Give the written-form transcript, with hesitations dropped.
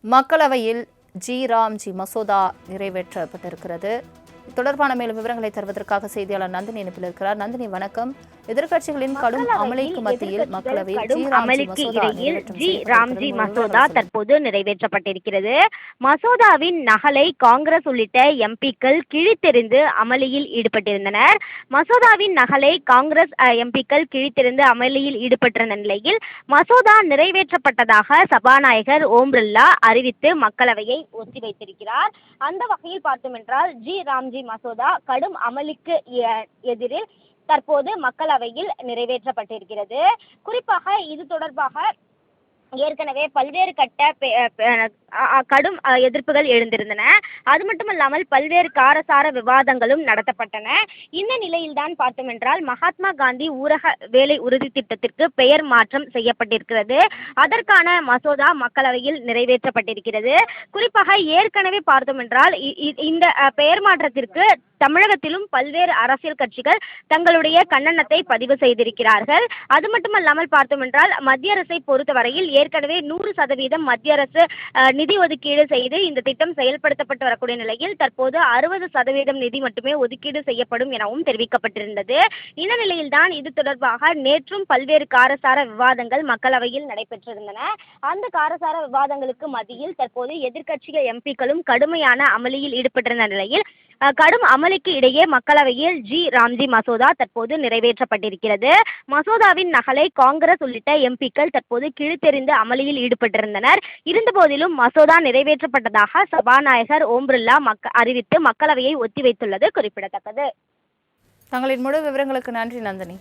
மக்களவையில் ராம்ஜி மசோதா நிறைவேற்றப்பட்டிருக்கிறது. தொடர்பான மேலும் விவரங்களை தருவதற்காக செய்தியாளர் நந்தினி இணைப்பில் இருக்கிறார். நந்தினி, வணக்கம். எதிர்க்கட்சிகளின் கடும் அமளிக்கு மத்தியில் மக்களவையில் ராம்ஜி மசோதா தற்போது நிறைவேற்றப்பட்டிருக்கிறது. மசோதாவின் நகலை காங்கிரஸ் உள்ளிட்ட எம்பிக்கள் கிழித்தெறிந்து அமளியில் ஈடுபட்டிருந்தனர். மசோதாவின் நகலை காங்கிரஸ் எம்பிக்கள் கிழித்தெறிந்து அமளியில் ஈடுபட்டிருந்த நிலையில் மசோதா நிறைவேற்றப்பட்டதாக சபாநாயகர் ஓம் பிர்லா அறிவித்து மக்களவையை ஒத்திவைத்திருக்கிறார். அந்த வகையில் பார்த்தோம் என்றால் ராம்ஜி மசோதா கடும் அமளிக்கு எதிரில் தற்போது மக்களவையில் நிறைவேற்றப்பட்டிருக்கிறது. குறிப்பாக இது தொடர்பாக ஏற்கனவே பல்வேறு கடும் எதிர்ப்புகள் எழுந்திருந்தன. அது மட்டுமல்லாமல் பல்வேறு காரசார விவாதங்களும் நடத்தப்பட்டன. இந்த நிலையில்தான் பார்த்தோம் என்றால் மகாத்மா காந்தி ஊரக வேலை உறுதி திட்டத்திற்கு பெயர் மாற்றம் செய்யப்பட்டிருக்கிறது. அதற்கான மசோதா மக்களவையில் நிறைவேற்றப்பட்டிருக்கிறது. குறிப்பாக ஏற்கனவே பார்த்தோம் என்றால் இந்த பெயர் மாற்றத்திற்கு தமிழகத்திலும் பல்வேறு அரசியல் கட்சிகள் தங்களுடைய கண்டனத்தை பதிவு செய்திருக்கிறார்கள். அது மட்டுமல்லாமல் பார்த்தோம் என்றால் மத்திய அரசை பொறுத்தவரையில் ஏற்கனவே 100% மத்திய அரசு நிதி ஒதுக்கீடு செய்து இந்த திட்டம் செயல்படுத்தப்பட்டு வரக்கூடிய நிலையில் தற்போது 60% நிதி மட்டுமே ஒதுக்கீடு செய்யப்படும் எனவும் தெரிவிக்கப்பட்டிருந்தது. இந்த நிலையில்தான் இது தொடர்பாக நேற்றும் பல்வேறு காரசார விவாதங்கள் மக்களவையில் நடைபெற்றிருந்தன. அந்த காரசார விவாதங்களுக்கு மத்தியில் தற்போது எதிர்க்கட்சிகள் எம்பிக்களும் கடுமையான அமளியில் ஈடுபட்டிருந்த நிலையில் கடும் அமளிக்கு இடையே மக்களவையில் ராம்ஜி மசோதா தற்போது நிறைவேற்றப்பட்டிருக்கிறது. மசோதாவின் நகலை காங்கிரஸ் உள்ளிட்ட எம்பிக்கள் தற்போது கிழித்தெறிந்து அமளியில் ஈடுபட்டிருந்தனர். இருந்தபோதிலும் மசோதா நிறைவேற்றப்பட்டதாக சபாநாயகர் ஓம் பிர்லா அறிவித்து மக்களவையை ஒத்திவைத்துள்ளது குறிப்பிடத்தக்கது. தங்களின் முழு விவரங்களுக்கு நன்றி நந்தினி.